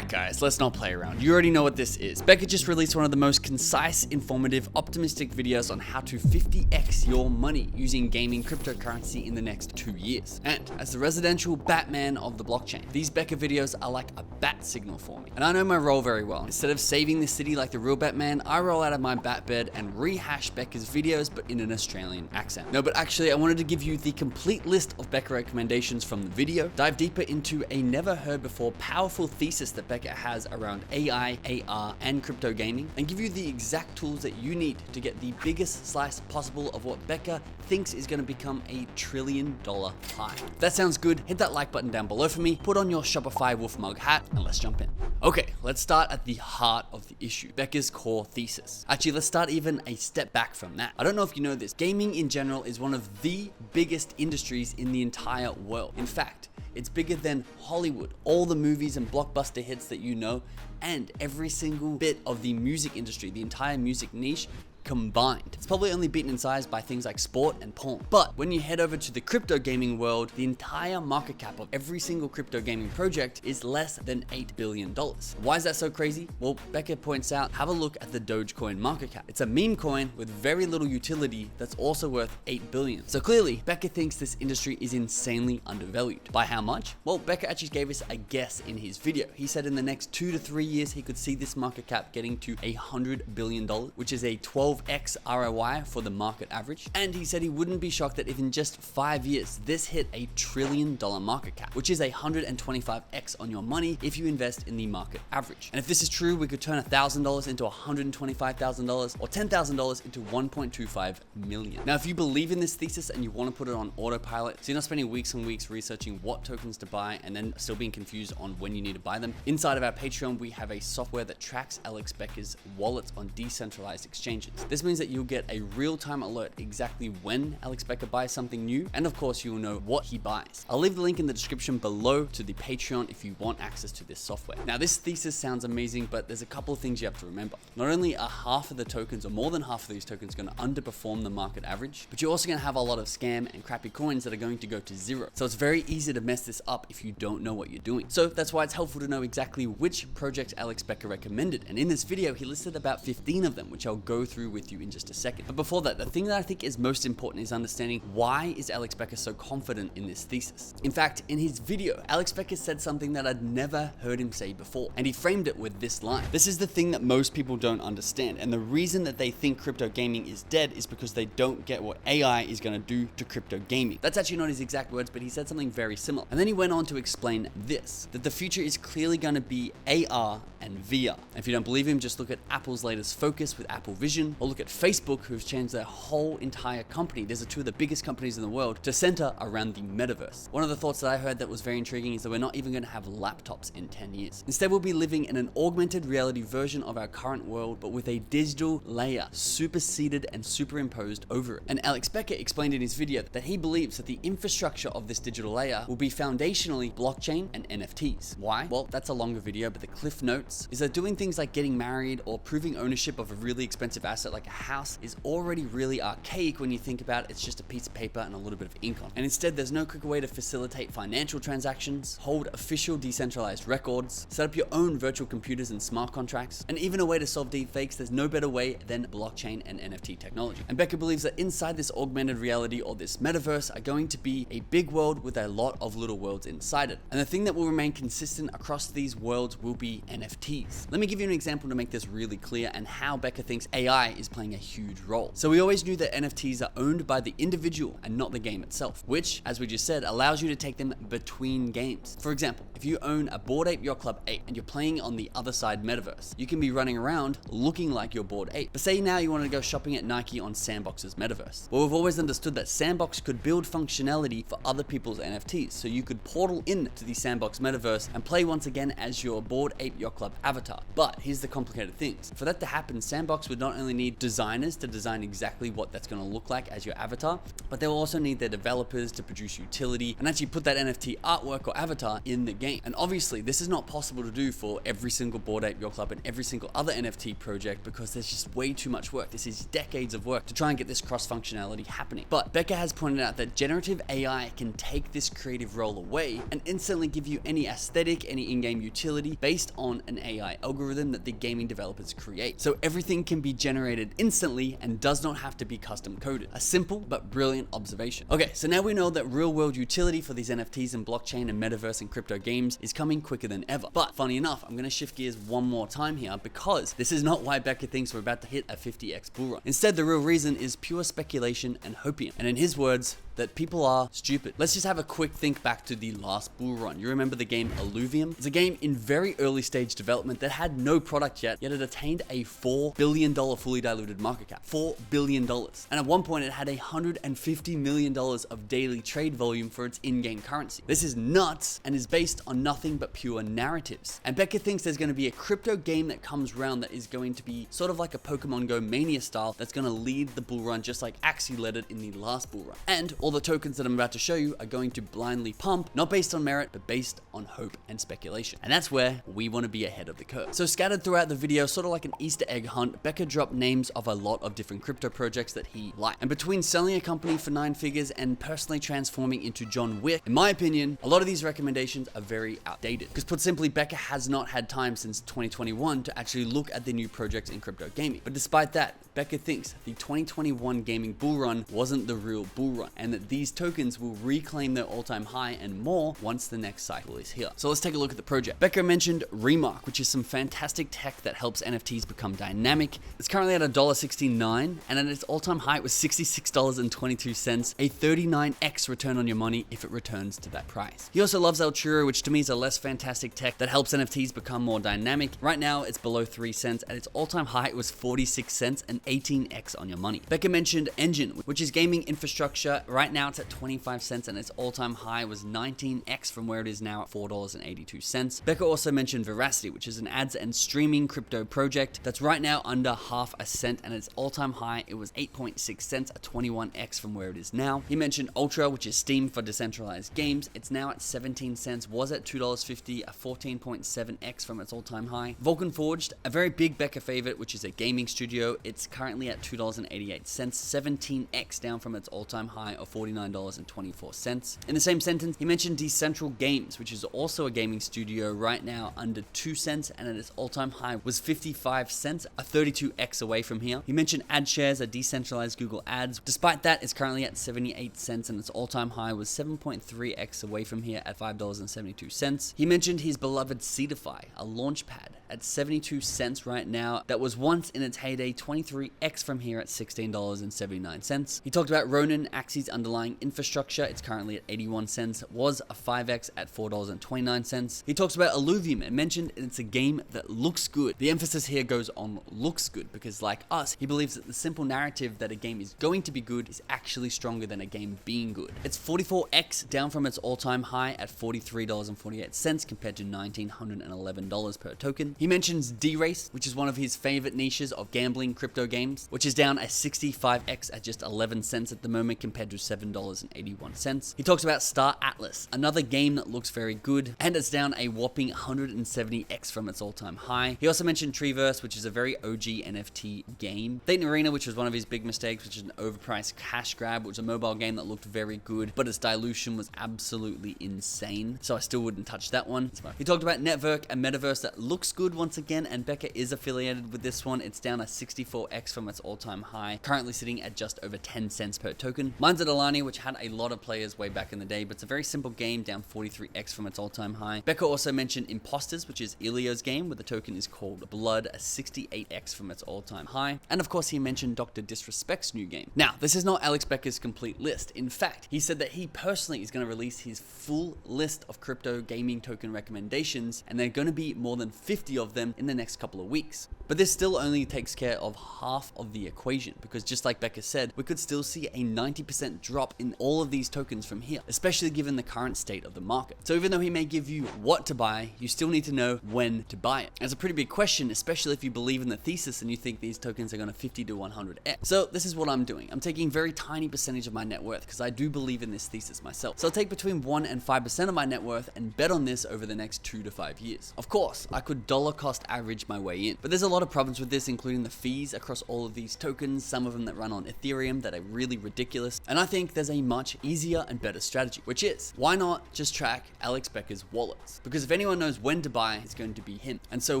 Alright guys, let's not play around. You already know what this is. Becker just released one of the most concise, informative, optimistic videos on how to 50x your money using gaming cryptocurrency in the next 2 years. And as the residential Batman of the blockchain, these Becker videos are like a bat signal for me. And I know my role very well. Instead of saving the city like the real Batman, I roll out of my bat bed and rehash Becker's videos but in an Australian accent. No, but actually I wanted to give you the complete list of Becker recommendations from the video, dive deeper into a never heard before powerful thesis that Becker has around AI, AR, and crypto gaming, and give you the exact tools that you need to get the biggest slice possible of what Becker thinks is going to become a $1 trillion pie. If that sounds good, hit that like button down below for me, put on your Shopify wolf mug hat, and let's jump in. Okay, let's start at the heart of the issue, Becker's core thesis. Actually, let's start even a step back from that. I don't know if you know this, gaming in general is one of the biggest industries in the entire world. In fact, it's bigger than Hollywood, all the movies and blockbuster hits that you know, and every single bit of the music industry, the entire music niche combined. It's probably only beaten in size by things like sport and porn. But when you head over to the crypto gaming world, the entire market cap of every single crypto gaming project is less than $8 billion. Why is that so crazy? Well, Becker points out, have a look at the Dogecoin market cap. It's a meme coin with very little utility that's also worth $8 billion. So clearly, Becker thinks this industry is insanely undervalued. By how much? Well, Becker actually gave us a guess in his video. He said in the next 2 to 3 years, he could see this market cap getting to $100 billion, which is a 12x ROI for the market average. And he said he wouldn't be shocked that if in just 5 years, this hit $1 trillion market cap, which is 125x on your money if you invest in the market average. And if this is true, we could turn $1,000 into $125,000 or $10,000 into 1.25 million. Now, if you believe in this thesis and you want to put it on autopilot, so you're not spending weeks and weeks researching what tokens to buy and then still being confused on when you need to buy them, inside of our Patreon, we have a software that tracks Alex Becker's wallets on decentralized exchanges. This means that you'll get a real-time alert exactly when Alex Becker buys something new, and of course you'll know what he buys. I'll leave the link in the description below to the Patreon if you want access to this software. Now, this thesis sounds amazing, but there's a couple of things you have to remember. Not only are half of the tokens, or more than half of these tokens, going to underperform the market average, but you're also going to have a lot of scam and crappy coins that are going to go to zero. So it's very easy to mess this up if you don't know what you're doing. So that's why it's helpful to know exactly which project Alex Becker recommended. And in this video, he listed about 15 of them, which I'll go through with you in just a second. But before that, the thing that I think is most important is understanding why is Alex Becker so confident in this thesis. In fact, in his video, Alex Becker said something that I'd never heard him say before, and he framed it with this line. This is the thing that most people don't understand, and the reason that they think crypto gaming is dead is because they don't get what AI is going to do to crypto gaming. That's actually not his exact words, but he said something very similar. And then he went on to explain this, that the future is clearly going to be AR and VR. And if you don't believe him, just look at Apple's latest focus with Apple Vision, or look at Facebook, who've changed their whole entire company. These are two of the biggest companies in the world to center around the metaverse. One of the thoughts that I heard that was very intriguing is that we're not even going to have laptops in 10 years. Instead, we'll be living in an augmented reality version of our current world, but with a digital layer superseded and superimposed over it. And Alex Becker explained in his video that he believes that the infrastructure of this digital layer will be foundationally blockchain and NFTs. Why? Well, that's a longer video, but the cliff notes is that doing things like getting married or proving ownership of a really expensive asset like a house is already really archaic when you think about it. It's just a piece of paper and a little bit of ink on it. And instead, there's no quicker way to facilitate financial transactions, hold official decentralized records, set up your own virtual computers and smart contracts, and even a way to solve deepfakes. There's no better way than blockchain and NFT technology. And Becker believes that inside this augmented reality or this metaverse are going to be a big world with a lot of little worlds inside it. And the thing that will remain consistent across these worlds will be NFTs. Let me give you an example to make this really clear and how Becker thinks AI is playing a huge role. So we always knew that NFTs are owned by the individual and not the game itself, which, as we just said, allows you to take them between games. For example, if you own a Bored Ape Yacht Club 8 and you're playing on the other side metaverse, you can be running around looking like you're Bored Ape. But say now you want to go shopping at Nike on Sandbox's metaverse. Well, we've always understood that Sandbox could build functionality for other people's NFTs, so you could portal into the Sandbox metaverse and play once again as your Bored Ape Yacht Club club avatar. But here's the complicated things. For that to happen, Sandbox would not only need designers to design exactly what that's going to look like as your avatar, but they'll also need their developers to produce utility and actually put that NFT artwork or avatar in the game. And obviously this is not possible to do for every single Bored Ape Yacht Club and every single other NFT project because there's just way too much work. This is decades of work to try and get this cross functionality happening. But Becker has pointed out that generative AI can take this creative role away and instantly give you any aesthetic, any in-game utility based on an AI algorithm that the gaming developers create. So everything can be generated instantly and does not have to be custom coded. A simple but brilliant observation. Okay, so now we know that real world utility for these NFTs and blockchain and metaverse and crypto games is coming quicker than ever. But funny enough, I'm gonna shift gears one more time here because this is not why Becker thinks we're about to hit a 50x bull run. Instead, the real reason is pure speculation and hopium. And in his words, that people are stupid. Let's just have a quick think back to the last bull run. You remember the game Alluvium? It's a game in very early stage development that had no product yet it attained a $4 billion fully diluted market cap. $4 billion. And at one point it had $150 million of daily trade volume for its in-game currency. This is nuts and is based on nothing but pure narratives. And Becker thinks there's going to be a crypto game that comes around that is going to be sort of like a Pokemon Go Mania style that's going to lead the bull run just like Axie led it in the last bull run. And all the tokens that I'm about to show you are going to blindly pump, not based on merit, but based on hope and speculation. And that's where we want to be ahead of the curve. So scattered throughout the video, sort of like an Easter egg hunt, Becker dropped names of a lot of different crypto projects that he liked. And between selling a company for 9 figures and personally transforming into John Wick, in my opinion, a lot of these recommendations are very outdated. Because put simply, Becker has not had time since 2021 to actually look at the new projects in crypto gaming. But despite that, Becker thinks the 2021 gaming bull run wasn't the real bull run, and that these tokens will reclaim their all-time high and more once the next cycle is here. So let's take a look at the project. Becker mentioned Remark, which is some fantastic tech that helps NFTs become dynamic. It's currently at $1.69, and at its all-time high it was $66.22, a 39x return on your money if it returns to that price. He also loves Altura, which to me is a less fantastic tech that helps NFTs become more dynamic. Right now it's below 3 cents. At its all-time high it was 46 cents, and 18x on your money. Becker mentioned Engine, which is gaming infrastructure. Right now it's at 25 cents and its all-time high was 19x from where it is now at $4.82. Becker also mentioned Veracity, which is an ads and streaming crypto project that's right now under half a cent, and its all-time high it was 8.6 cents at 21x from where it is now. He mentioned Ultra, which is Steam for decentralized games. It's now at 17 cents, was at $2.50, a 14.7x from its all-time high. Vulcan Forged, a very big Becker favorite, which is a gaming studio. It's currently at $2.88, 17x down from its all-time high of $49.24. In the same sentence, he mentioned Decentral Games, which is also a gaming studio right now under 2 cents, and at its all-time high was 55 cents, a 32x away from here. He mentioned AdShares, a decentralized Google Ads. Despite that, it's currently at 78 cents, and its all-time high was 7.3x away from here at $5.72. He mentioned his beloved Seedify, a launchpad, at 72 cents right now. That was once in its heyday 23x from here at $16.79. He talked about Ronin, Axie's underlying infrastructure. It's currently at 81 cents, was a 5x at $4.29. He talks about Alluvium and mentioned it's a game that looks good. The emphasis here goes on looks good because, like us, he believes that the simple narrative that a game is going to be good is actually stronger than a game being good. It's 44x down from its all-time high at $43.48 compared to $1,911 per token. He mentions D-Race, which is one of his favorite niches of gambling crypto games, which is down a 65x at just 11 cents at the moment compared to $7.81. He talks about Star Atlas, another game that looks very good, and it's down a whopping 170x from its all-time high. He also mentioned Treeverse, which is a very OG NFT game. Thetan Arena, which was one of his big mistakes, which is an overpriced cash grab, which was a mobile game that looked very good, but its dilution was absolutely insane, so I still wouldn't touch that one. He talked about Network, a metaverse that looks good once again, and Becker is affiliated with this one. It's down a 64x from its all-time high, currently sitting at just over 10 cents per token. Mine's at Alani, which had a lot of players way back in the day, but it's a very simple game, down 43x from its all-time high. Becker also mentioned Imposters, which is Ilio's game, where the token is called Blood, a 68x from its all-time high. And of course, he mentioned Dr. Disrespect's new game. Now, this is not Alex Becker's complete list. In fact, he said that he personally is going to release his full list of crypto gaming token recommendations, and they're going to be more than 50 of them in the next couple of weeks. But this still only takes care of half of the equation, because just like Becker said, we could still see a 90% drop in all of these tokens from here, especially given the current state of the market. So even though he may give you what to buy, you still need to know when to buy it. It's a pretty big question, especially if you believe in the thesis and you think these tokens are going to 50 to 100x. So this is what I'm doing. I'm taking a very tiny percentage of my net worth because I do believe in this thesis myself. So I'll take between 1 and 5% of my net worth and bet on this over the next 2 to 5 years. Of course, I could dollar cost average my way in, but there's a lot of problems with this, including the fees across all of these tokens, some of them that run on Ethereum that are really ridiculous. And I think there's a much easier and better strategy, which is, why not just track Alex Becker's wallets? Because if anyone knows when to buy, it's going to be him. And so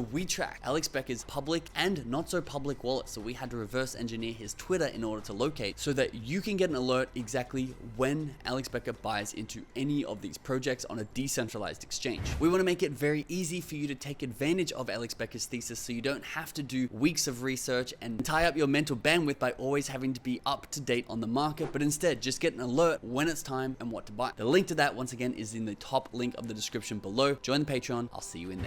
we track Alex Becker's public and not so public wallets. So we had to reverse engineer his Twitter in order to locate so that you can get an alert exactly when Alex Becker buys into any of these projects on a decentralized exchange. We want to make it very easy for you to take advantage of Alex Becker's thesis so you don't have to do weeks of research and tie up your mental bandwidth by always having to be up to date on the market, but instead just get an alert when it's time and what to buy. The link to that, once again, is in the top link of the description below. Join the Patreon. I'll see you in there.